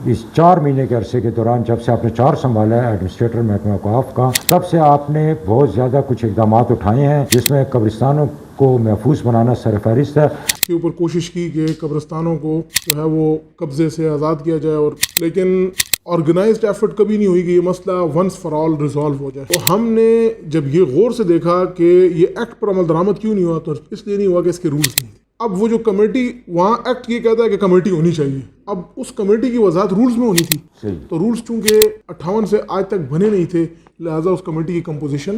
اس 4 مہینے کے عرصے کے دوران جب سے آپ نے چارج سنبھالا ہے ایڈمنسٹریٹر محکمہ اوقاف کا، تب سے آپ نے بہت زیادہ کچھ اقدامات اٹھائے ہیں جس میں قبرستانوں کو محفوظ بنانا سرفہرست ہے۔ اس کے اوپر کوشش کی کہ قبرستانوں کو جو ہے وہ قبضے سے آزاد کیا جائے، اور لیکن آرگنائزڈ ایفرٹ کبھی نہیں ہوئی کہ یہ مسئلہ ونس فار آل ریزالو ہو جائے۔ تو ہم نے جب یہ غور سے دیکھا کہ یہ ایکٹ پر عمل درآمد کیوں نہیں ہوا، تو اس لیے نہیں ہوا کہ اس کے رولز نہیں تھے۔ اب وہ جو کمیٹی، وہاں ایکٹ یہ کہتا ہے کہ کمیٹی ہونی چاہیے، اب اس کمیٹی کی وضاحت رولز میں ہونی تھی، تو رولز چونکہ 58 سے آج تک بنے نہیں تھے، لہٰذا اس کمیٹی کی کمپوزیشن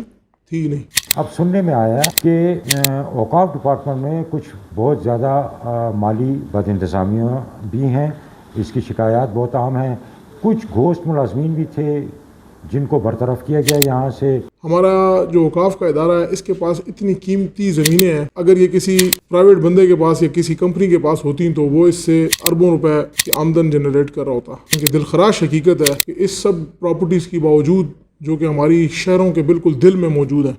تھی نہیں۔ اب سننے میں آیا کہ اوقاف ڈپارٹمنٹ میں کچھ بہت زیادہ مالی بد انتظامیاں بھی ہیں، اس کی شکایات بہت عام ہیں، کچھ گھوست ملازمین بھی تھے جن کو برطرف کیا گیا یہاں سے۔ ہمارا جو اوقاف کا ادارہ ہے، اس کے پاس اتنی قیمتی زمینیں ہیں، اگر یہ کسی پرائیویٹ بندے کے پاس یا کسی کمپنی کے پاس ہوتی تو وہ اس سے اربوں روپے کی آمدن جنریٹ کر رہا ہوتا۔ کیونکہ دلخراش حقیقت ہے کہ اس سب پراپرٹیز کی باوجود، جو کہ ہماری شہروں کے بالکل دل میں موجود ہے،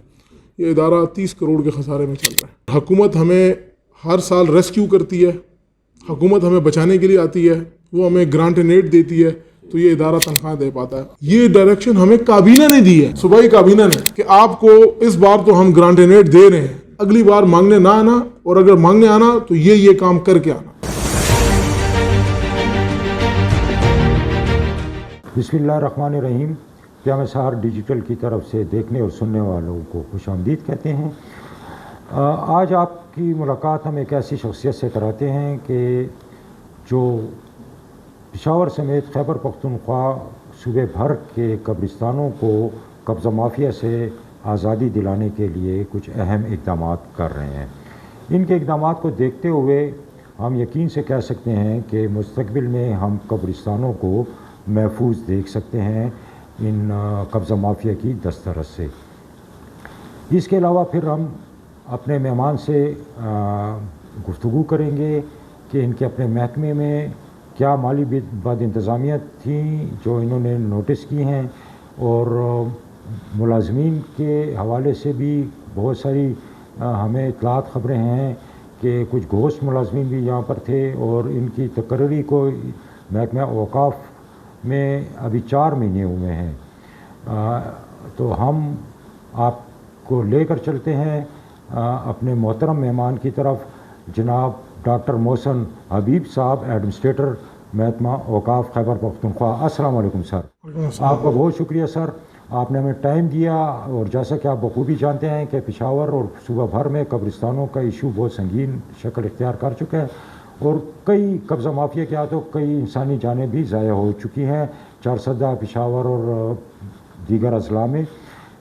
یہ ادارہ 30 کروڑ کے خسارے میں چل رہا ہے۔ حکومت ہمیں ہر سال ریسکیو کرتی ہے، حکومت ہمیں بچانے کے لیے آتی ہے، وہ ہمیں گرانٹ ان ایڈ دیتی ہے، تو یہ ادارہ تنخواہ دے پاتا ہے۔ یہ ڈائریکشن ہمیں کابینہ نے دی ہے، صوبائی کابینہ نے، کہ آپ کو اس بار تو ہم گرانٹ ان ایڈ دے رہے ہیں، اگلی بار مانگنے نہ آنا، اور اگر مانگنے آنا تو یہ کام کر کے آنا۔ بسم اللہ الرحمن الرحیم۔ پیام سحر ڈیجیٹل کی طرف سے دیکھنے اور سننے والوں کو خوش آمدید کہتے ہیں۔ آج آپ کی ملاقات ہم ایک ایسی شخصیت سے کراتے ہیں کہ جو پشاور سمیت خیبر پختونخوا صوبے بھر کے قبرستانوں کو قبضہ مافیا سے آزادی دلانے کے لیے کچھ اہم اقدامات کر رہے ہیں۔ ان کے اقدامات کو دیکھتے ہوئے ہم یقین سے کہہ سکتے ہیں کہ مستقبل میں ہم قبرستانوں کو محفوظ دیکھ سکتے ہیں ان قبضہ مافیا کی دسترس سے۔ اس کے علاوہ پھر ہم اپنے مہمان سے گفتگو کریں گے کہ ان کے اپنے محکمے میں کیا مالی بد انتظامیہ تھیں جو انہوں نے نوٹس کی ہیں، اور ملازمین کے حوالے سے بھی بہت ساری ہمیں اطلاعات خبریں ہیں کہ کچھ گھوست ملازمین بھی یہاں پر تھے، اور ان کی تقرری کو محکمہ اوقاف میں ابھی 4 مہینے ہوئے ہیں۔ تو ہم آپ کو لے کر چلتے ہیں اپنے محترم مہمان کی طرف، جناب ڈاکٹر محسن حبیب صاحب، ایڈمنسٹریٹر محکمہ اوقاف خیبر پختونخوا۔ السلام علیکم سر۔ آپ کا بہت شکریہ سر، آپ نے ہمیں ٹائم دیا، اور جیسا کہ آپ بخوبی جانتے ہیں کہ پشاور اور صوبہ بھر میں قبرستانوں کا ایشو بہت سنگین شکل اختیار کر چکا ہے، اور کئی قبضہ مافیا کے ہاتھوں کئی انسانی جانیں بھی ضائع ہو چکی ہیں چارسدہ، پشاور اور دیگر اضلاع میں۔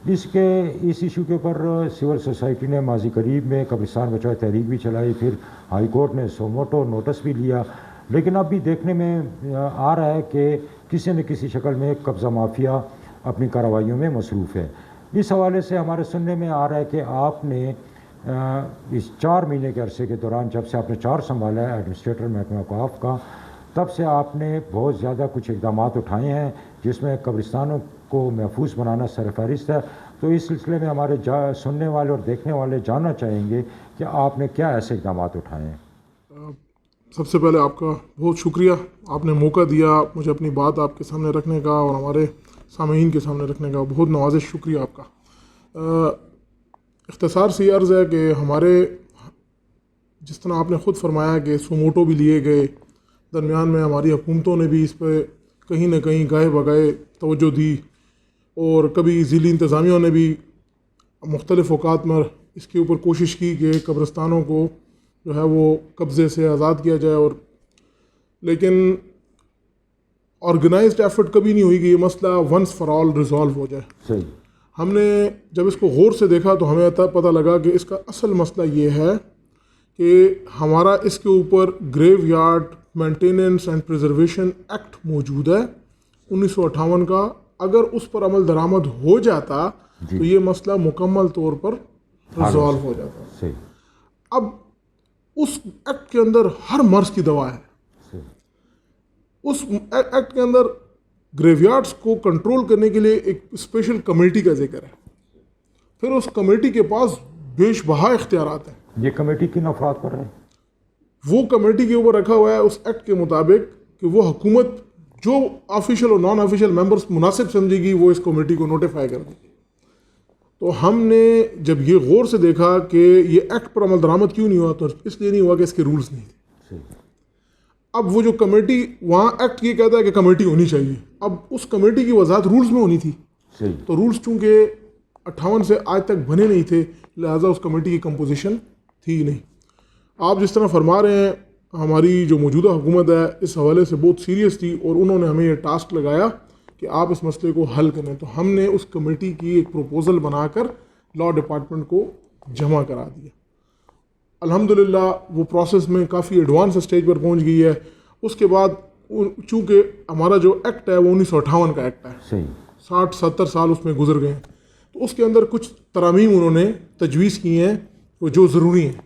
اس ایشو کے اوپر سول سوسائٹی نے ماضی قریب میں قبرستان بچاؤ تحریک بھی چلائی، پھر ہائی کورٹ نے سوموٹو نوٹس بھی لیا، لیکن اب بھی دیکھنے میں آ رہا ہے کہ کسی نہ کسی شکل میں قبضہ مافیا اپنی کارروائیوں میں مصروف ہے۔ اس حوالے سے ہمارے سننے میں آ رہا ہے کہ آپ نے اس 4 مہینے کے عرصے کے دوران جب سے آپ نے چارج سنبھالا ہے ایڈمنسٹریٹر محکمہ اوقاف کا، تب سے آپ نے بہت زیادہ کچھ اقدامات اٹھائے ہیں جس میں قبرستانوں کو محفوظ بنانا سرفہرست ہے۔ تو اس سلسلے میں ہمارے سننے والے اور دیکھنے والے جاننا چاہیں گے کہ آپ نے کیا ایسے اقدامات اٹھائے ہیں۔ سب سے پہلے آپ کا بہت شکریہ، آپ نے موقع دیا مجھے اپنی بات آپ کے سامنے رکھنے کا اور ہمارے سامعین کے سامنے رکھنے کا، بہت نوازش شکریہ آپ کا۔ اختصار سے یہ عرض ہے کہ ہمارے، جس طرح آپ نے خود فرمایا کہ سوموٹو بھی لیے گئے، درمیان میں ہماری حکومتوں نے بھی اس پہ کہیں نہ کہیں گاہے بگاہے توجہ دی، اور کبھی ضلعی انتظامیہ نے بھی مختلف اوقات میں اس کے اوپر کوشش کی کہ قبرستانوں کو جو ہے وہ قبضے سے آزاد کیا جائے، اور لیکن آرگنائزڈ ایفرٹ کبھی نہیں ہوئی کہ یہ مسئلہ ونس فار آل ریزالو ہو جائے۔ صحیح۔ ہم نے جب اس کو غور سے دیکھا تو ہمیں پتہ لگا کہ اس کا اصل مسئلہ یہ ہے کہ ہمارا اس کے اوپر graveyard maintenance and preservation act موجود ہے 1958 کا، اگر اس پر عمل درآمد ہو جاتا تو یہ مسئلہ مکمل طور پر ریزالو ہو جاتا۔ صحیح۔ اب اس ایکٹ کے اندر ہر مرض کی دوا ہے، اس ایکٹ کے اندر گریو یارڈس کو کنٹرول کرنے کے لیے ایک اسپیشل کمیٹی کا ذکر ہے، پھر اس کمیٹی کے پاس بیش بہا اختیارات ہیں۔ یہ کمیٹی کن افراد پر ہے؟ وہ کمیٹی کے اوپر رکھا ہوا ہے اس ایکٹ کے مطابق کہ وہ حکومت جو آفیشیل اور نان آفیشیل ممبرس مناسب سمجھے گی وہ اس کمیٹی کو نوٹیفائی کر دے گی. تو ہم نے جب یہ غور سے دیکھا کہ یہ ایکٹ پر عمل درآمد کیوں نہیں ہوا تو اس لیے نہیں ہوا کہ اس کے رولز نہیں تھے. اب وہ جو کمیٹی وہاں ایکٹ یہ کہتا ہے کہ کمیٹی ہونی چاہیے, اب اس کمیٹی کی وضاحت رولز میں ہونی تھی. تو رولز چونکہ 58 سے آج تک بنے نہیں تھے لہٰذا اس کمیٹی کی کمپوزیشن تھی نہیں. آپ جس طرح فرما رہے ہیں ہماری جو موجودہ حکومت ہے اس حوالے سے بہت سیریس تھی اور انہوں نے ہمیں یہ ٹاسک لگایا کہ آپ اس مسئلے کو حل کریں. تو ہم نے اس کمیٹی کی ایک پروپوزل بنا کر لا ڈپارٹمنٹ کو جمع کرا دیا. الحمدللہ وہ پروسیس میں کافی ایڈوانس اسٹیج پر پہنچ گئی ہے. اس کے بعد چونکہ ہمارا جو ایکٹ ہے وہ 1958 کا ایکٹ ہے, 60-70 سال اس میں گزر گئے ہیں, تو اس کے اندر کچھ ترامیم انہوں نے تجویز کی ہیں جو ضروری ہیں.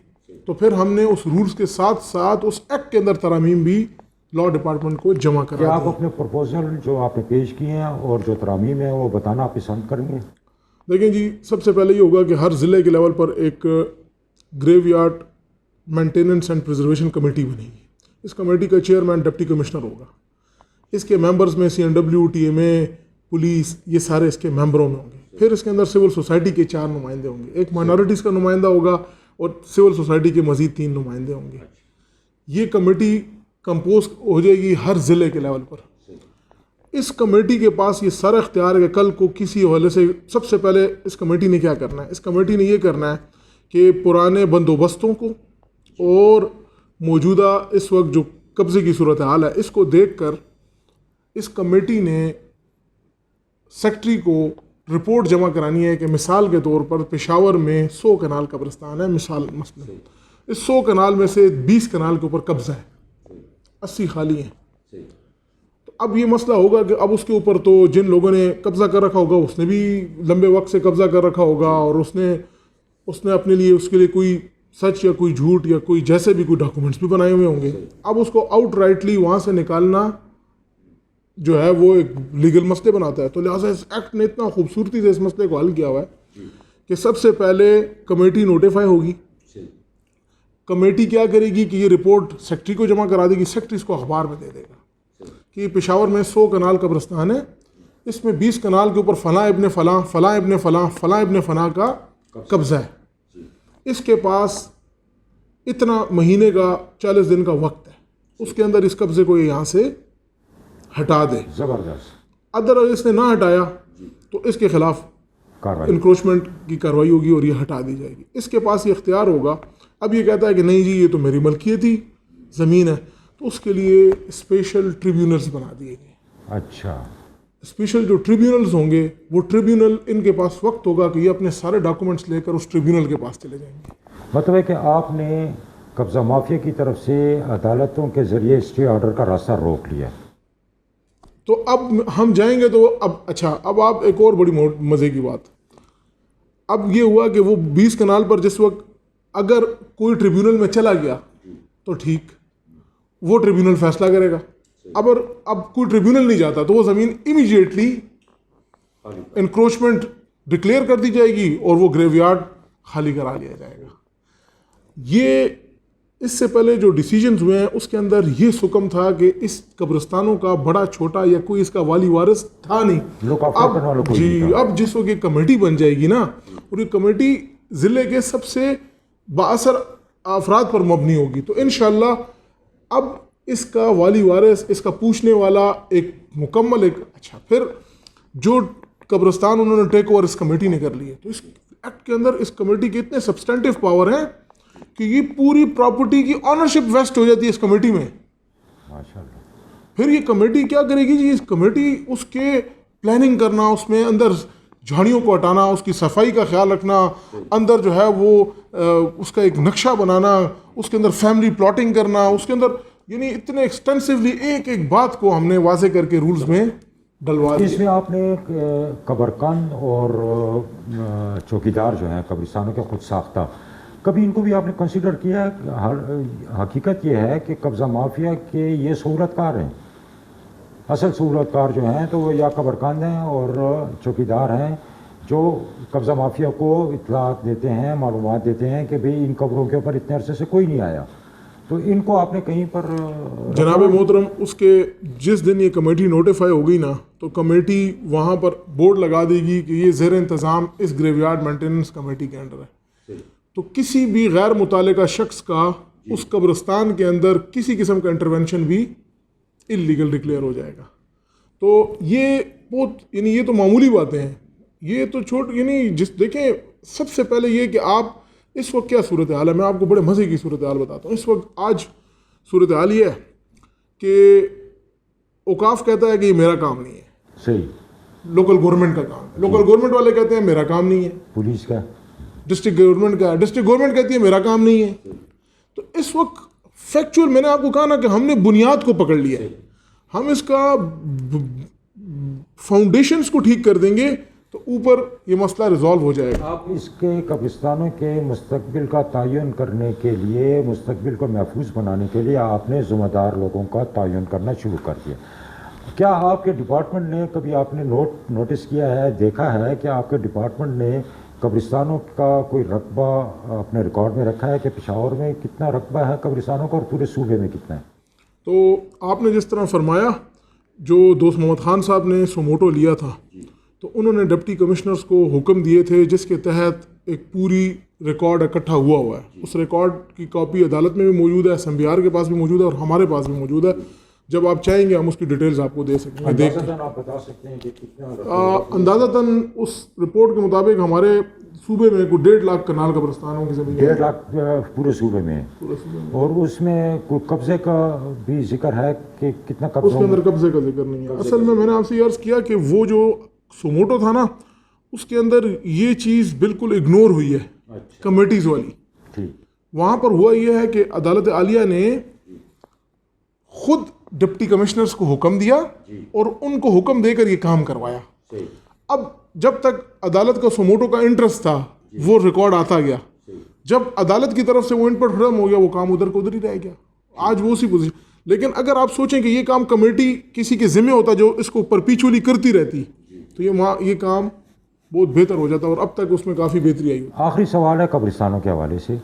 تو پھر ہم نے اس رولز کے ساتھ ساتھ اس ایکٹ کے اندر ترامیم بھی لا ڈپارٹمنٹ کو جمع کرا. کیا آپ اپنے پروپوزل جو آپ نے پیش کیے ہیں اور جو ترامیم ہیں وہ بتانا پسند کریں گے؟ دیکھیں جی, سب سے پہلے یہ ہوگا کہ ہر ضلع کے لیول پر ایک graveyard maintenance and preservation committee بنے گی. اس کمیٹی کا چیئرمین ڈپٹی کمشنر ہوگا. اس کے ممبرز میں CNW, TMA, پولیس, یہ سارے اس کے ممبروں میں ہوں گے. پھر اس کے اندر سول سوسائٹی کے 4 نمائندے ہوں گے, ایک مائنورٹیز کا نمائندہ ہوگا اور سول سوسائٹی کے مزید 3 نمائندے ہوں گے. یہ کمیٹی کمپوز ہو جائے گی ہر ضلع کے لیول پر. اس کمیٹی کے پاس یہ سارا اختیار ہے کہ کل کو کسی حوالے سے سب سے پہلے اس کمیٹی نے کیا کرنا ہے. اس کمیٹی نے یہ کرنا ہے کہ پرانے بندوبستوں کو اور موجودہ اس وقت جو قبضے کی صورتحال ہے اس کو دیکھ کر اس کمیٹی نے سیکٹری کو رپورٹ جمع کرانی ہے کہ مثال کے طور پر پشاور میں 100 کنال قبرستان ہے, مثلا اس 100 کنال میں سے 20 کنال کے اوپر قبضہ ہے, 80 خالی ہیں. تو اب یہ مسئلہ ہوگا کہ اب اس کے اوپر تو جن لوگوں نے قبضہ کر رکھا ہوگا اس نے بھی لمبے وقت سے قبضہ کر رکھا ہوگا اور اس نے اپنے لیے اس کے لیے کوئی سچ یا کوئی جھوٹ یا کوئی جیسے بھی کوئی ڈاکومنٹس بھی بنائے ہوئے ہوں گے. اب اس کو آؤٹ رائٹلی وہاں سے نکالنا جو ہے وہ ایک لیگل مسئلے بناتا ہے. تو لہٰذا اس ایکٹ نے اتنا خوبصورتی سے اس مسئلے کو حل کیا ہوا ہے کہ سب سے پہلے کمیٹی نوٹیفائی ہوگی. کمیٹی کیا کرے گی کہ یہ رپورٹ سیکٹری کو جمع کرا دے گی, سیکٹری اس کو اخبار میں دے دے گا کہ پشاور میں 100 کنال قبرستان ہے, اس میں 20 کنال کے اوپر فلاں ابن فلاں, فلاں ابن فلاں, فلاں ابن فلاں کا قبضہ ہے. اس کے پاس اتنا مہینے کا 40 دن کا وقت ہے, اس کے اندر اس قبضے کو یہاں سے ہٹا دے. زبردست. اگر اس نے نہ ہٹایا تو اس کے خلاف انکروچمنٹ کی کارروائی ہوگی اور یہ ہٹا دی جائے گی. اس کے پاس یہ اختیار ہوگا. اب یہ کہتا ہے کہ نہیں جی یہ تو میری ملکیتی زمین ہے, تو اس کے لیے اسپیشل ٹریبیونلز بنا دیے گئے. اچھا, اسپیشل جو ٹریبیونلز ہوں گے وہ ٹریبیونل ان کے پاس وقت ہوگا کہ یہ اپنے سارے ڈاکومنٹس لے کر اس ٹریبیونل کے پاس چلے جائیں گے. مطلب ہے کہ آپ نے قبضہ مافیا کی طرف سے عدالتوں کے ذریعے اسٹے آرڈر کا راستہ روک لیا. تو اب ہم جائیں گے تو اب آپ ایک اور بڑی مزے کی بات, اب یہ ہوا کہ وہ 20 کنال پر جس وقت اگر کوئی ٹریبیونل میں چلا گیا تو ٹھیک, وہ ٹریبیونل فیصلہ کرے گا. اب کوئی ٹریبیونل نہیں جاتا تو وہ زمین امیجیٹلی انکروچمنٹ ڈکلیئر کر دی جائے گی اور وہ گریو یارڈ خالی کرا لیا جائے گا. یہ اس سے پہلے جو ڈیسیجنز ہوئے ہیں اس کے اندر یہ حکم تھا کہ اس قبرستانوں کا بڑا چھوٹا یا کوئی اس کا والی وارث تھا نہیں. اب جس وقت یہ کمیٹی بن جائے گی نا, اور یہ کمیٹی ضلع کے سب سے بااثر افراد پر مبنی ہوگی, تو انشاءاللہ اب اس کا والی وارث, اس کا پوچھنے والا ایک مکمل ایک پھر جو قبرستان انہوں نے ٹیک اوور اس کمیٹی نے کر لیے, تو اس ایکٹ کے اندر اس کمیٹی کے اتنے سبسٹینٹیو پاور ہیں کہ یہ پوری پراپرٹی کی آنرشپ ویسٹ ہو جاتی ہے اس کمیٹی میں. پھر یہ کمیٹی کیا کرے گی جی, اس کمیٹی اس کے پلاننگ کرنا, اس میں اندر جھاڑیوں کو ہٹانا, اس کی صفائی کا خیال رکھنا, اندر جو ہے وہ اس کا ایک نقشہ بنانا, اس کے اندر فیملی پلاٹنگ کرنا, اس کے اندر یعنی اتنے ایکسٹینسولی ایک ایک بات کو ہم نے واضح کر کے رولز میں ڈلوا دیا. اس میں آپ نے قبرکن اور چوکیدار جو ہیں قبرستانوں کے خود ساختہ, کبھی ان کو بھی آپ نے کنسیڈر کیا ہے؟ حقیقت یہ ہے کہ قبضہ مافیا کے یہ صورت کار ہیں, اصل صورت کار جو ہیں تو وہ یا قبرکن ہیں اور چوکیدار ہیں جو قبضہ مافیا کو اطلاعات دیتے ہیں, معلومات دیتے ہیں کہ بھئی ان قبروں کے اوپر اتنے عرصے سے کوئی نہیں آیا, تو ان کو آپ نے کہیں پر جناب محترم اس کے جس دن یہ کمیٹی نوٹیفائی ہو گئی نا تو کمیٹی وہاں پر بورڈ لگا دے گی کہ یہ زیر انتظام اس گریو یارڈ مینٹیننس کمیٹی کے انڈر ہے. تو کسی بھی غیر متعلقہ شخص کا اس قبرستان کے اندر کسی قسم کا انٹرونشن بھی اللیگل ڈکلیئر ہو جائے گا. تو یہ بہت یہ تو معمولی باتیں ہیں. یہ تو دیکھیں سب سے پہلے یہ کہ آپ اس وقت کیا صورتحال ہے. میں آپ کو بڑے مزے کی صورتحال بتاتا ہوں. اس وقت آج صورتحال یہ ہے کہ اوقاف کہتا ہے کہ یہ میرا کام نہیں ہے, صحیح, لوکل گورنمنٹ کا کام ہے. لوکل گورنمنٹ والے کہتے ہیں میرا کام نہیں ہے. پولیس کا, ڈسٹرکٹ گورنمنٹ کا, ڈسٹرکٹ گورنمنٹ کہتی ہے میرا کام نہیں ہے. تو اس وقت فیکچول میں نے آپ کو کہا نا کہ ہم نے بنیاد کو پکڑ لیا ہے. ہم اس کا فاؤنڈیشنز کو ٹھیک کر دیں گے تو اوپر یہ مسئلہ ریزالو ہو جائے گا. آپ اس کے قبرستانوں کے مستقبل کا تعین کرنے کے لیے, مستقبل کو محفوظ بنانے کے لیے آپ نے ذمہ دار لوگوں کا تعین کرنا شروع کر دیا. کیا آپ کے ڈپارٹمنٹ نے کبھی آپ نے نوٹس کیا ہے, دیکھا ہے کہ آپ کے ڈپارٹمنٹ نے قبرستانوں کا کوئی رقبہ اپنے ریکارڈ میں رکھا ہے کہ پشاور میں کتنا رقبہ ہے قبرستانوں کا اور پورے صوبے میں کتنا ہے؟ تو آپ نے جس طرح فرمایا, جو دوست محمد خان صاحب نے سوموٹو لیا تھا تو انہوں نے ڈپٹی کمشنرز کو حکم دیے تھے جس کے تحت ایک پوری ریکارڈ اکٹھا ہوا ہے. اس ریکارڈ کی کاپی عدالت میں بھی موجود ہے, SMBR کے پاس بھی موجود ہے اور ہمارے پاس بھی موجود ہے. جب آپ چاہیں گے ہم اس کی ڈیٹیلز آپ کو دے سکتے ہیں. آپ بتا سکتے ہیں کہ کتنا اندازتاً اس رپورٹ کے مطابق ہمارے صوبے میں کوئی 1.5 لاکھ کنال قبرستانوں کی زمین 1.5 لاکھ پورے صوبے میں, اور اس میں کوئی قبضے کا بھی ذکر ہے کہ کتنا قبضہ؟ اس کے اندر قبضے کا ذکر نہیں ہے. اصل میں نے آپ سے یہ عرض کیا کہ وہ جو سوموٹو تھا نا اس کے اندر یہ چیز بالکل اگنور ہوئی ہے کمیٹیز والی. وہاں پر ہوا یہ ہے کہ عدالت عالیہ نے خود ڈپٹی کمشنرز کو حکم دیا اور ان کو حکم دے کر یہ کام کروایا. اب جب تک عدالت کا سوموٹو کا انٹرسٹ تھا وہ ریکارڈ آتا گیا, جب عدالت کی طرف سے وہ ان پر ختم ہو گیا وہ کام ادھر کو ادھر ہی رہ گیا. آج وہ اسی پوزیشن. لیکن اگر آپ سوچیں کہ یہ کام کمیٹی کسی کے ذمہ ہوتا جو اس کو پرپیچولی کرتی رہتی تو یہ کام بہت بہتر ہو جاتا, اور اب تک اس میں کافی بہتری آئی. آخری سوال ہے قبرستانوں کے حوالے سے,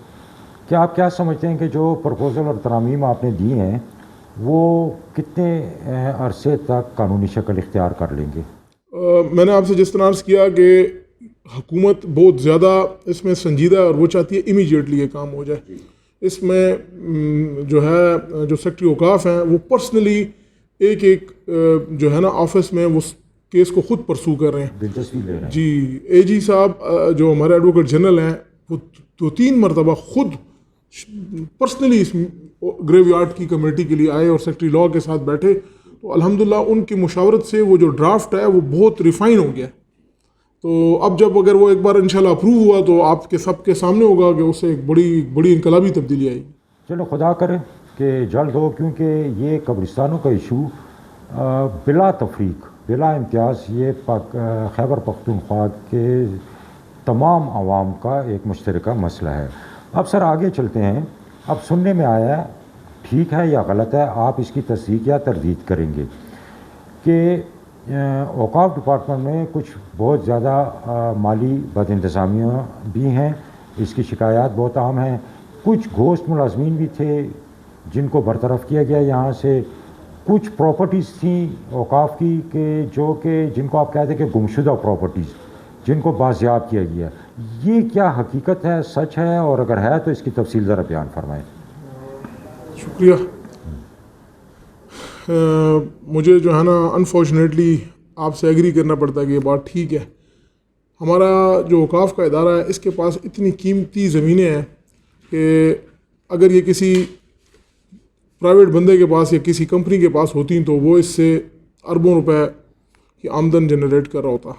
کیا آپ کیا سمجھتے ہیں کہ جو پرپوزل اور ترامیم آپ نے دی ہیں وہ کتنے عرصے تک قانونی شکل اختیار کر لیں گے؟ میں نے آپ سے جس طرح عرض کیا کہ حکومت بہت زیادہ اس میں سنجیدہ ہے اور وہ چاہتی ہے امیجیٹلی یہ کام ہو جائے. اس میں جو سیکٹری اوقاف ہیں وہ پرسنلی ایک جو ہے نا آفس میں وہ کیس کو خود پرسو کر رہے ہیں. دلچسپی لے رہے ہیں. جی AG صاحب جو ہمارے ایڈوکیٹ جنرل ہیں وہ 2-3 مرتبہ خود پرسنلی اس گریو یارڈ کی کمیٹی کے لیے آئے اور سیکٹری لاء کے ساتھ بیٹھے. تو الحمدللہ ان کی مشاورت سے وہ جو ڈرافٹ ہے وہ بہت ریفائن ہو گیا. تو اب جب اگر وہ ایک بار انشاءاللہ اپروو ہوا تو آپ کے سب کے سامنے ہوگا کہ اس سے ایک بڑی انقلابی تبدیلی آئی. چلو خدا کرے کہ جلد ہو, کیونکہ یہ قبرستانوں کا ایشو بلا تفریق بلا امتیاز یہ خیبر پختونخوا کے تمام عوام کا ایک مشترکہ مسئلہ ہے. اب سر آگے چلتے ہیں. اب سننے میں آیا ہے, ٹھیک ہے یا غلط ہے, آپ اس کی تصدیق یا تردید کریں گے, کہ اوقاف ڈپارٹمنٹ میں کچھ بہت زیادہ مالی بد انتظامیاں بھی ہیں, اس کی شکایات بہت عام ہیں. کچھ گھوست ملازمین بھی تھے جن کو برطرف کیا گیا یہاں سے. کچھ پراپرٹیز تھیں اوقاف کی کہ جن کو آپ کہتے ہیں کہ گمشدہ پراپرٹیز, جن کو بازیاب کیا گیا. یہ کیا حقیقت ہے, سچ ہے, اور اگر ہے تو اس کی تفصیل ذرا بیان فرمائیں. شکریہ. مجھے جو ہے نا انفارچونیٹلی آپ سے ایگری کرنا پڑتا ہے کہ یہ بات ٹھیک ہے. ہمارا جو اوقاف کا ادارہ ہے اس کے پاس اتنی قیمتی زمینیں ہیں کہ اگر یہ کسی پرائیویٹ بندے کے پاس یا کسی کمپنی کے پاس ہوتی تو وہ اس سے اربوں روپے کی آمدن جنریٹ کر رہا ہوتا.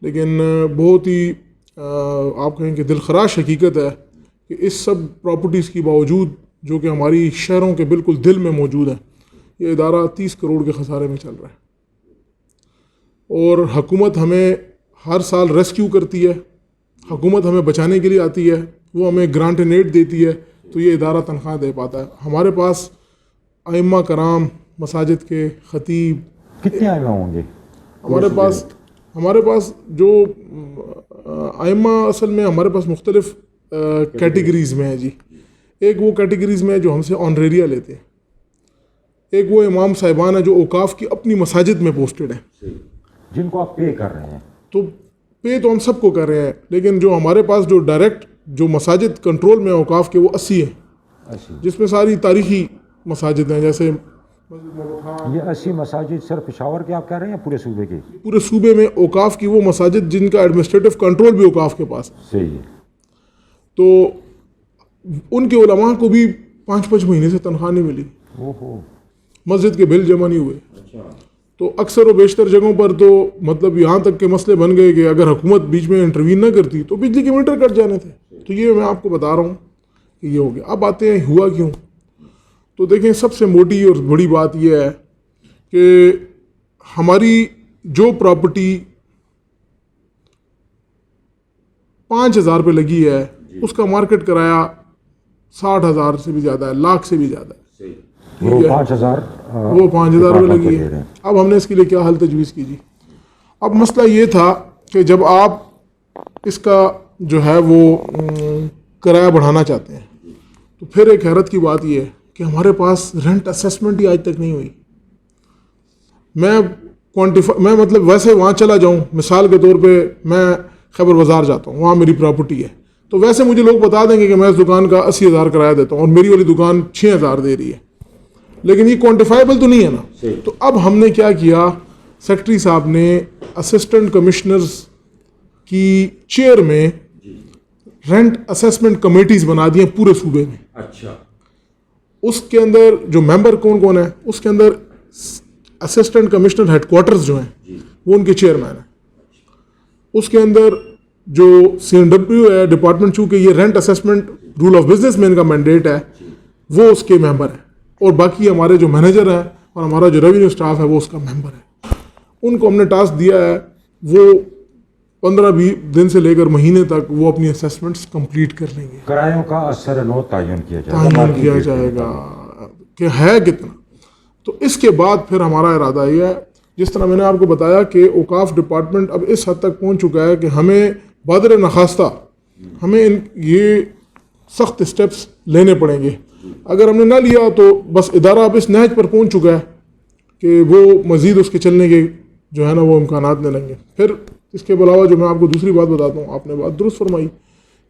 لیکن بہت ہی آپ کہیں کہ دلخراش حقیقت ہے کہ اس سب پراپرٹیز کی باوجود جو کہ ہماری شہروں کے بالکل دل میں موجود ہے, یہ ادارہ 30 کروڑ کے خسارے میں چل رہا ہے. اور حکومت ہمیں ہر سال ریسکیو کرتی ہے, حکومت ہمیں بچانے کے لیے آتی ہے, وہ ہمیں گرانٹ ان ایڈ دیتی ہے تو یہ ادارہ تنخواہ دے پاتا ہے. ہمارے پاس ائمہ کرام, مساجد کے خطیب, کتنے ائمہ ہوں گے ہمارے پاس جو ائمہ اصل میں ہمارے پاس مختلف کیٹیگریز میں ہے جی. ایک وہ کیٹیگریز میں جو ہم سے آنریریا لیتے ہیں، ایک وہ امام صاحبان ہیں جو اوقاف کی اپنی مساجد میں پوسٹڈ ہیں، جن کو آپ پے کر رہے ہیں. تو پے تو ہم سب کو کر رہے ہیں، لیکن جو ہمارے پاس جو ڈائریکٹ جو مساجد کنٹرول میں اوقاف کے وہ 80 ہیں، جس میں ساری تاریخی مساجد ہیں، جیسے یہ 80 مساجد صرف پشاور کے آپ کہہ رہے ہیں یا پورے صوبے کے؟ پورے صوبے میں اوقاف کی وہ مساجد جن کا ایڈمنسٹریٹو کنٹرول بھی اوقاف کے پاس ہے. صحیح ہے. تو ان کے علماء کو بھی 5 مہینے سے تنخواہ نہیں ملی، مسجد کے بل جمع نہیں ہوئے. تو اکثر و بیشتر جگہوں پر تو مطلب یہاں تک کے مسئلے بن گئے کہ اگر حکومت بیچ میں انٹروین نہ کرتی تو بجلی کے میٹر کٹ جانے تھے. تو یہ میں آپ کو بتا رہا ہوں کہ یہ ہو گیا. اب آتے ہیں ہوا کیوں. تو دیکھیں سب سے موٹی اور بڑی بات یہ ہے کہ ہماری جو پراپرٹی 5,000 پہ لگی ہے اس کا مارکیٹ کرایہ 60,000 سے بھی زیادہ ہے، لاکھ سے بھی زیادہ ہے. وہ 5,000 روپے لگی ہے. اب ہم نے اس کے لیے کیا حل تجویز کی جی. اب مسئلہ یہ تھا کہ جب آپ اس کا جو ہے وہ کرایہ بڑھانا چاہتے ہیں تو پھر ایک حیرت کی بات یہ ہے کہ ہمارے پاس رینٹ اسیسمنٹ ہی آج تک نہیں ہوئی. میں مطلب ویسے وہاں چلا جاؤں، مثال کے طور پہ میں خیبر بازار جاتا ہوں، وہاں میری پراپرٹی ہے، تو ویسے مجھے لوگ بتا دیں گے کہ میں اس دکان کا 80,000 کرایہ دیتا ہوں اور میری والی دکان 6,000 دے رہی ہے، لیکن یہ کوانٹیفائبل تو نہیں ہے نا. تو اب ہم نے کیا کیا، سیکرٹری صاحب نے اسسٹنٹ کمشنرز کی چیئر میں رینٹ اسیسمنٹ کمیٹیز بنا دی ہیں پورے صوبے میں. اچھا. اس کے اندر جو ممبر کون کون ہیں، اس کے اندر اسسٹنٹ کمشنر ہیڈ کوارٹرز جو ہیں وہ ان کے چیئرمین ہیں. اس کے اندر جو CNW ہے ڈپارٹمنٹ، چونکہ یہ rent assessment rule of business میں ان کا مینڈیٹ ہے، وہ اس کے ممبر ہیں. اور باقی ہمارے جو مینیجر ہیں اور ہمارا جو ریونیو اسٹاف ہے وہ اس کا ممبر ہے. ان کو ہم نے ٹاسک دیا ہے وہ 15-20 دن سے لے کر مہینے تک وہ اپنی اسیسمنٹس کمپلیٹ کر لیں گے. کرایوں کا اثر نو تعین کیا جائے گا کہ ہے کتنا. تو اس کے بعد پھر ہمارا ارادہ یہ ہے، جس طرح میں نے آپ کو بتایا کہ اوقاف ڈپارٹمنٹ اب اس حد تک پہنچ چکا ہے کہ ہمیں بادر نخواستہ ہمیں یہ سخت اسٹیپس لینے پڑیں گے. اگر ہم نے نہ لیا تو بس ادارہ اب اس نہج پر پہنچ چکا ہے کہ وہ مزید اس کے چلنے کے جو ہے نا وہ امکانات لے لیں گے. پھر اس کے علاوہ جو میں آپ کو دوسری بات بتاتا ہوں، آپ نے بات درست فرمائی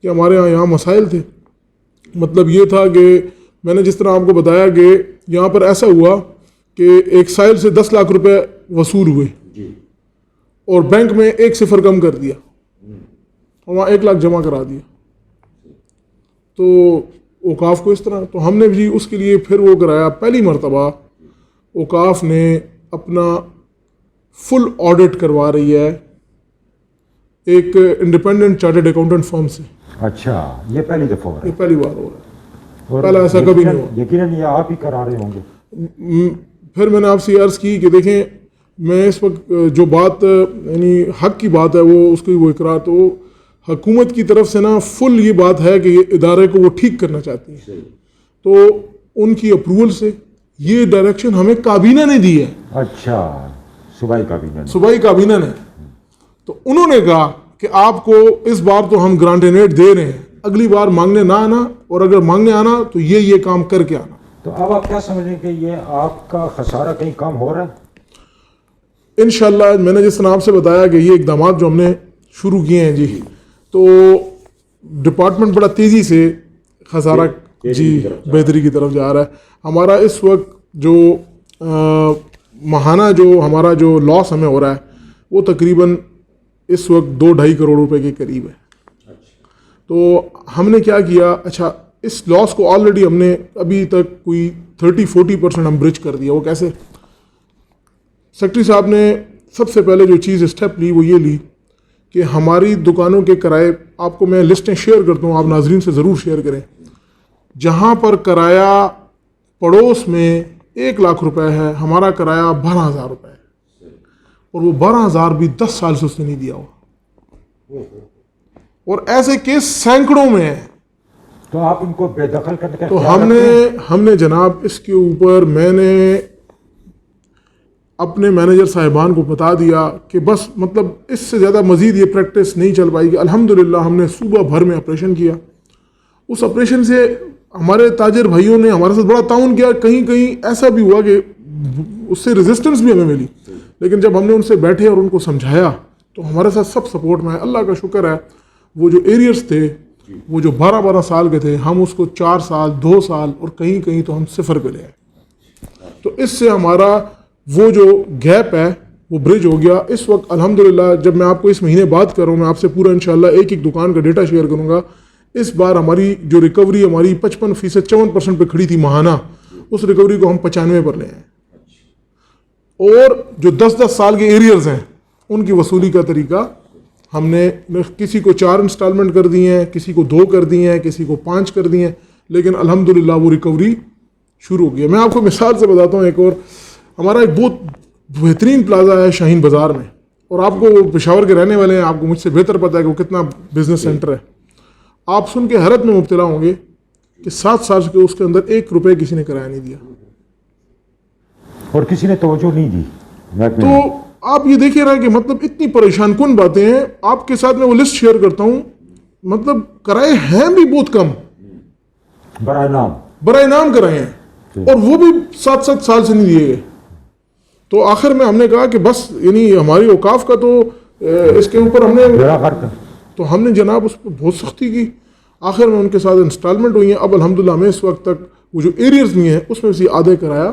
کہ ہمارے یہاں مسائل تھے. مطلب یہ تھا کہ میں نے جس طرح آپ کو بتایا کہ یہاں پر ایسا ہوا کہ ایک سائل سے 10 لاکھ روپے وصول ہوئے اور بینک میں 1 صفر کم کر دیا اور وہاں 1 لاکھ جمع کرا دیا. تو اوقاف کو اس طرح، تو ہم نے بھی اس کے لیے پھر وہ کرایا. پہلی مرتبہ اوقاف نے اپنا فل آڈٹ کروا رہی ہے ایک انڈیپینڈنٹ چارٹرڈ اکاؤنٹنٹ فرم سے. اچھا، یہ پہلی دفعہ ہو رہا ہے؟ یہ پہلی بار ہو رہا ہے، پہلا ایسا کبھی نہیں ہوا. یقیناً یہ آپ ہی کرا رہے ہوں گے. پھر میں نے آپ سے عرض کی کہ دیکھیں میں اس وقت جو بات یعنی حق کی بات ہے وہ اس کی وہ اقرار، تو حکومت کی طرف سے نا فل یہ بات ہے کہ یہ ادارے کو وہ ٹھیک کرنا چاہتی ہیں. تو ان کی اپروول سے یہ ڈائریکشن ہمیں کابینہ نے دی ہے. اچھا، صوبائی کابینہ نے. تو انہوں نے کہا کہ آپ کو اس بار تو ہم گرانٹینیٹ دے رہے ہیں، اگلی بار مانگنے نہ آنا، اور اگر مانگنے آنا تو یہ کام کر کے آنا. تو اب آپ کیا سمجھیں کہ یہ آپ کا خسارہ کہیں کم ہو رہا ہے؟ انشاءاللہ میں نے جس طرح آپ سے بتایا کہ یہ اقدامات جو ہم نے شروع کیے ہیں جی، تو ڈپارٹمنٹ بڑا تیزی سے خسارہ بہتری کی طرف جا رہا ہے. ہمارا اس وقت جو ماہانہ جو ہمارا جو لاس ہمیں ہو رہا ہے وہ تقریباً اس وقت 2-2.5 کروڑ روپے کے قریب ہے. تو ہم نے کیا کیا، اچھا اس لاس کو آلریڈی ہم نے ابھی تک کوئی 30-40% ہم برج کر دیا. وہ کیسے؟ سیکرٹری صاحب نے سب سے پہلے جو چیز اسٹیپ لی وہ یہ لی کہ ہماری دکانوں کے کرائے، آپ کو میں لسٹیں شیئر کرتا ہوں، آپ ناظرین سے ضرور شیئر کریں. جہاں پر کرایہ پڑوس میں 1 لاکھ روپے ہے، ہمارا کرایہ 12,000 روپے ہے، اور وہ 12,000 بھی 10 سال سے اس نے نہیں دیا ہوا. اور ایسے کیس سینکڑوں میں ہیں. تو آپ ان کو بے دخل کرنے کا تو ہم نے جناب اس کے اوپر میں نے اپنے مینیجر صاحبان کو بتا دیا کہ بس مطلب اس سے زیادہ مزید یہ پریکٹس نہیں چل پائے گی. الحمدللہ ہم نے صوبہ بھر میں آپریشن کیا. اس آپریشن سے ہمارے تاجر بھائیوں نے ہمارے ساتھ بڑا تعاون کیا. کہیں کہیں ایسا بھی ہوا کہ اس سے ریزسٹنس بھی ہمیں ملی, لیکن جب ہم نے ان سے بیٹھے اور ان کو سمجھایا تو ہمارے ساتھ سب سپورٹ میں ہے. اللہ کا شکر ہے وہ جو ایریئرز تھے وہ جو 12 سال کے تھے, ہم اس کو 4 سال 2 سال اور کہیں کہیں تو ہم 0 پہ لے آئے. تو اس سے ہمارا وہ جو گیپ ہے وہ برج ہو گیا. اس وقت الحمدللہ جب میں آپ کو اس مہینے بات کر رہا ہوں, میں آپ سے پورا انشاءاللہ ایک ایک دکان کا ڈیٹا شیئر کروں گا. اس بار ہماری جو ریکوری ہماری 55% 54% پہ کھڑی تھی ماہانہ, اس ریکوری کو ہم 95 پر لے آئے. اور جو 10 سال کے ایریئرز ہیں ان کی وصولی کا طریقہ ہم نے کسی کو 4 انسٹالمنٹ کر دی ہیں, کسی کو 2 کر دی ہیں, کسی کو 5 کر دی ہیں, لیکن الحمدللہ وہ ریکوری شروع ہو گئی. میں آپ کو مثال سے بتاتا ہوں ایک اور. ہمارا ایک بہت بہترین پلازا ہے شاہین بازار میں, اور آپ کو پشاور کے رہنے والے ہیں, آپ کو مجھ سے بہتر پتہ ہے کہ وہ کتنا بزنس سینٹر ہے. آپ سن کے حیرت میں مبتلا ہوں گے کہ 7 سال کے اس کے اندر 1 روپے کسی نے کرایہ نہیں دیا, اور کسی نے توجہ نہیں دی. تو آپ یہ دیکھیں رہے کہ مطلب اتنی پریشان کن باتیں ہیں. آپ کے ساتھ میں وہ لسٹ شیئر کرتا ہوں, مطلب کرائے ہیں بھی بہت کم, برائے نام کرائے ہیں, اور وہ بھی 7 سال سے نہیں دیے گئے. تو آخر میں ہم نے کہا کہ بس یعنی ہماری اوقاف کا تو اس کے اوپر ہم نے جناب اس پہ بہت سختی کی. آخر میں ان کے ساتھ انسٹالمنٹ ہوئی ہیں. اب الحمدللہ ہمیں اس وقت تک وہ جو ایریئرز نہیں ہیں اس میں سے آدھے کرایہ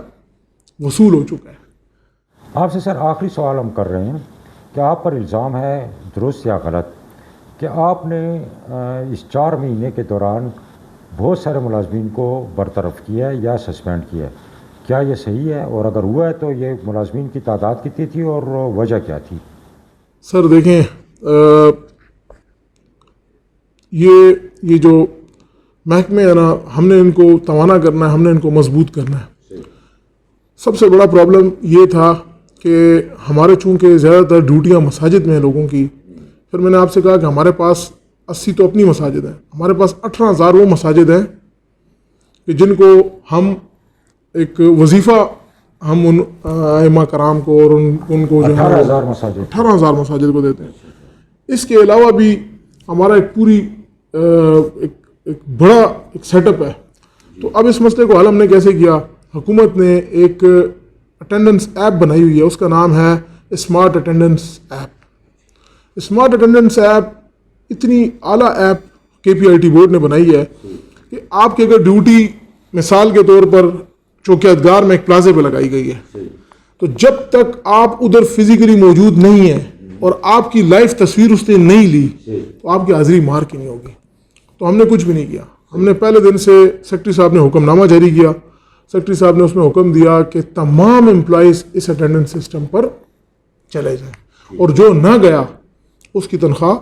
وصول ہو چکا ہے. آپ سے سر آخری سوال ہم کر رہے ہیں کہ آپ پر الزام ہے, درست یا غلط, کہ آپ نے اس 4 مہینے کے دوران بہت سارے ملازمین کو برطرف کیا ہے یا سسپینڈ کیا ہے. کیا یہ صحیح ہے؟ اور اگر ہوا ہے تو یہ ملازمین کی تعداد کتنی تھی اور وجہ کیا تھی؟ سر دیکھیں, یہ جو محکمے ہیں نا, ہم نے ان کو توانا کرنا ہے, ہم نے ان کو مضبوط کرنا ہے. سب سے بڑا پرابلم یہ تھا کہ ہمارے چونکہ زیادہ تر ڈیوٹیاں مساجد میں ہیں لوگوں کی. پھر میں نے آپ سے کہا کہ ہمارے پاس 80 تو اپنی مساجد ہیں, ہمارے پاس 18,000 وہ مساجد ہیں کہ جن کو ہم ایک وظیفہ ہم ان ائمہ کرام کو اور ان کو جو ہے 18,000 مساجد کو دیتے ہیں. اس کے علاوہ بھی ہمارا ایک پوری ایک بڑا ایک سیٹ اپ ہے. تو اب اس مسئلے کو حل ہم نے کیسے کیا؟ حکومت نے ایک اٹینڈنس ایپ بنائی ہوئی ہے, اس کا نام ہے smart attendance app. Smart attendance app اتنی اعلیٰ ایپ KPIT بورڈ نے بنائی ہے کہ آپ کی اگر ڈیوٹی مثال کے طور پر چوکیات گار میں ایک پلازے پہ لگائی گئی ہے, تو جب تک آپ ادھر فزیکلی موجود نہیں ہیں اور آپ کی لائیو تصویر اس نے نہیں لی تو آپ کی حاضری مار کی نہیں ہوگی. تو ہم نے کچھ بھی نہیں کیا. ہم نے پہلے دن سے سیکرٹری صاحب نے حکم نامہ جاری کیا. سیکرٹری صاحب نے اس میں حکم دیا کہ تمام امپلائیز اس اٹینڈنس سسٹم پر چلے جائیں, اور جو نہ گیا اس کی تنخواہ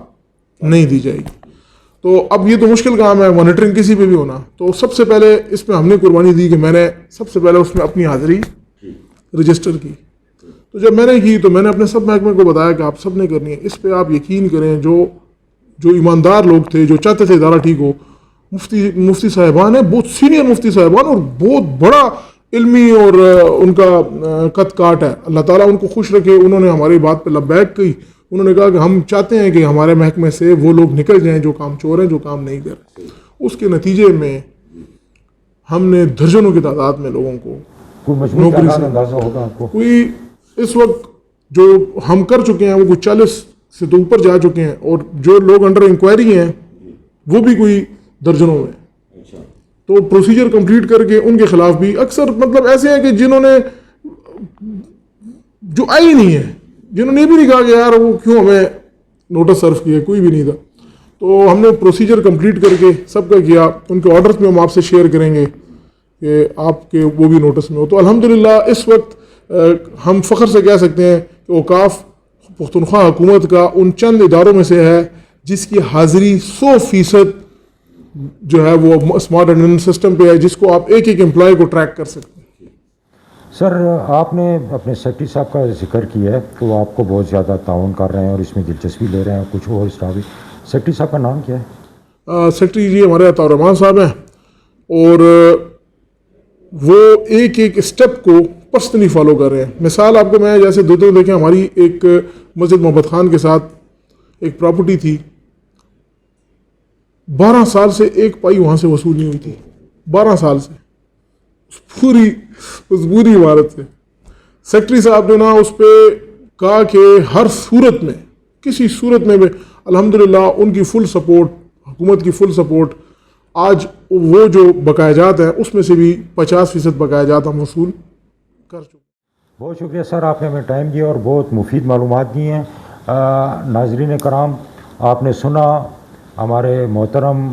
نہیں دی جائے گی. تو اب یہ تو مشکل کام ہے مانیٹرنگ کسی پہ بھی ہونا. تو سب سے پہلے اس میں ہم نے قربانی دی کہ میں نے سب سے پہلے اس میں اپنی حاضری رجسٹر کی. تو جب میں نے کی تو میں نے اپنے سب محکمے کو بتایا کہ آپ سب نے کرنی ہے. اس پہ آپ یقین کریں, جو ایماندار لوگ تھے, جو چاہتے تھے ادارہ ٹھیک ہو, مفتی صاحبان ہیں, بہت سینئر مفتی صاحبان, اور بہت بڑا علمی اور ان کا قد کاٹ ہے. اللہ تعالیٰ ان کو خوش رکھے. انہوں نے ہماری بات پہ لبیک کی. انہوں نے کہا کہ ہم چاہتے ہیں کہ ہمارے محکمے سے وہ لوگ نکل جائیں جو کام چور ہیں, جو کام نہیں کر رہے. اس کے نتیجے میں ہم نے درجنوں کی تعداد میں لوگوں کو نوکری سے, کوئی اس وقت جو ہم کر چکے ہیں وہ کوئی 40 سے تو اوپر جا چکے ہیں, اور جو لوگ انڈر انکوائری ہیں وہ بھی کوئی درجنوں میں. تو پروسیجر کمپلیٹ کر کے ان کے خلاف بھی اکثر مطلب ایسے ہیں کہ جنہوں نے جو آئی نہیں ہے, جنہوں نے بھی نہیں کہا کہ یار وہ کیوں ہمیں نوٹس سرو کیا, کوئی بھی نہیں تھا. تو ہم نے پروسیجر کمپلیٹ کر کے سب کا کیا. ان کے آرڈرز میں ہم آپ سے شیئر کریں گے کہ آپ کے وہ بھی نوٹس میں ہو. تو الحمدللہ اس وقت ہم فخر سے کہہ سکتے ہیں کہ اوقاف پختونخوا حکومت کا ان چند اداروں میں سے ہے جس کی حاضری 100% جو ہے وہ اسمارٹ اٹینڈنس سسٹم پہ ہے, جس کو آپ ایک ایک امپلائی کو ٹریک کر سکتے ہیں. سر آپ نے اپنے سیکرٹری صاحب کا ذکر کیا ہے تو وہ آپ کو بہت زیادہ تعاون کر رہے ہیں اور اس میں دلچسپی لے رہے ہیں, کچھ اور اسٹاف بھی. سیکرٹری صاحب کا نام کیا ہے؟ سیکرٹری جی ہمارے عطاء الرحمان صاحب ہیں, اور وہ ایک ایک اسٹیپ کو پرسنلی فالو کر رہے ہیں. مثال آپ کو میں جیسے دیتا ہوں, دیکھیں ہماری ایک مسجد محمد خان کے ساتھ ایک پراپرٹی تھی, 12 سال سے ایک پائی وہاں سے وصول نہیں ہوئی تھی. 12 سال سے اس پوری عمارت سے. سیکٹری صاحب نے نا اس پہ کہا کہ ہر صورت میں کسی صورت میں الحمدللہ ان کی فل سپورٹ, حکومت کی فل سپورٹ. آج وہ جو بقایا جات ہیں اس میں سے بھی 50% بقایا جات ہم وصول کر چکے. بہت شکریہ سر, آپ نے ہمیں ٹائم دیا اور بہت مفید معلومات دی ہیں. ناظرین کرام, آپ نے سنا ہمارے محترم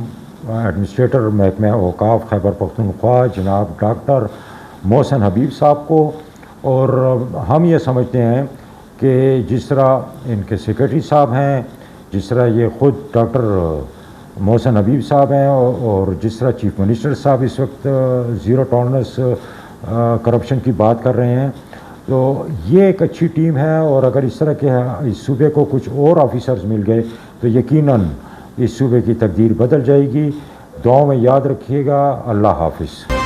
ایڈمنسٹریٹر محکمہ اوقاف خیبر پختونخوا جناب ڈاکٹر محسن حبیب صاحب کو, اور ہم یہ سمجھتے ہیں کہ جس طرح ان کے سیکریٹری صاحب ہیں, جس طرح یہ خود ڈاکٹر محسن حبیب صاحب ہیں, اور جس طرح چیف منسٹر صاحب اس وقت زیرو ٹالرنس کرپشن کی بات کر رہے ہیں, تو یہ ایک اچھی ٹیم ہے. اور اگر اس طرح کے اس صوبے کو کچھ اور آفیسرز مل گئے تو یقیناً اس صوبے کی تقدیر بدل جائے گی. دعاؤں میں یاد رکھیے گا. اللہ حافظ.